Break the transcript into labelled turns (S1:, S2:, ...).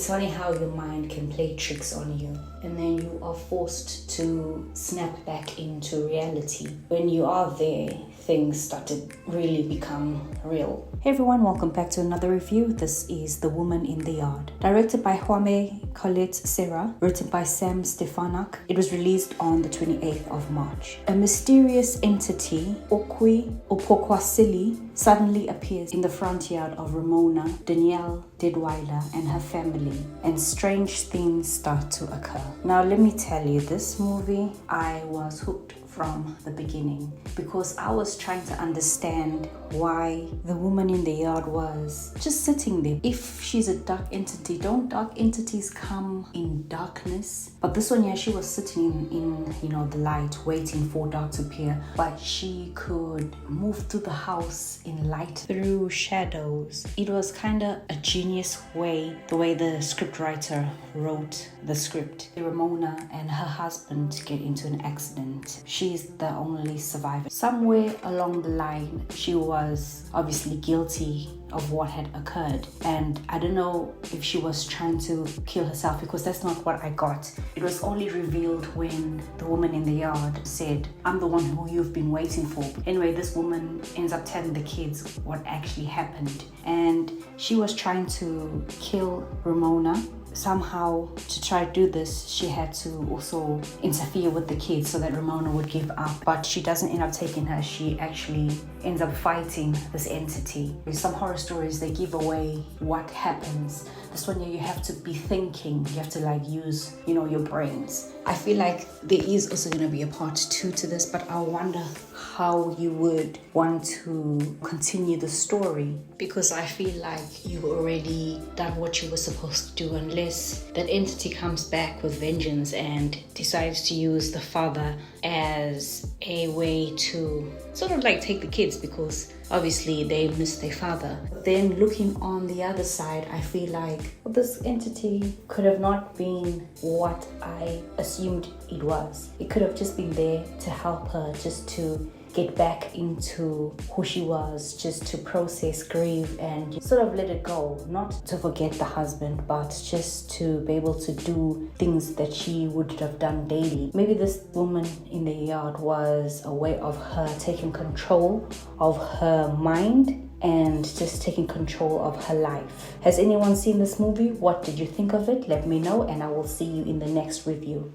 S1: It's funny how your mind can play tricks on you, and then you are forced to snap back into reality. When you are there, things start to really become real. Hey everyone, welcome back to another review. This is The Woman in the Yard. Directed by Jaume Collet-Serra, written by Sam Stefanak. It was released on the 28th of March. A mysterious entity, Okwi Opokwasili, suddenly appears in the front yard of Ramona Danielle Deadweiler and her family, and strange things start to occur. Now let me tell you, this movie, I was hooked from the beginning because I was trying to understand why the woman in the yard was just sitting there. If she's a dark entity, don't dark entities come in darkness? But this one, yeah, she was sitting in the light, waiting for dark to appear, but she could move through the house in light through shadows. It was kind of a genius way, the way the scriptwriter wrote the script. Ramona and her husband get into an accident. She's the only survivor. Somewhere along the line, she was obviously guilty of what had occurred, and I don't know if she was trying to kill herself, because that's not what I got. It was only revealed when the woman in the yard said, "I'm the one who you've been waiting for." Anyway, this woman ends up telling the kids what actually happened, and she was trying to kill Ramona. Somehow, to try to do this, she had to also interfere with the kids so that Ramona would give up. But she doesn't end up taking her. She actually ends up fighting this entity. In some horror stories, they give away what happens. This one, you have to be thinking. You have to use, your brains. I feel like there is also going to be a part 2 to this, but I wonder how you would want to continue the story, because I feel like you've already done what you were supposed to do, unless that entity comes back with vengeance and decides to use the father as a way to sort of take the kids, because obviously they miss their father. Then looking on the other side, I feel like this entity could have not been what I assumed it was. It could have just been there to help her, just to get back into who she was, just to process grief and sort of let it go. Not to forget the husband, but just to be able to do things that she would have done daily. Maybe this woman in the yard was a way of her taking control of her mind and just taking control of her life. Has anyone seen this movie? What did you think of it? Let me know, and I will see you in the next review.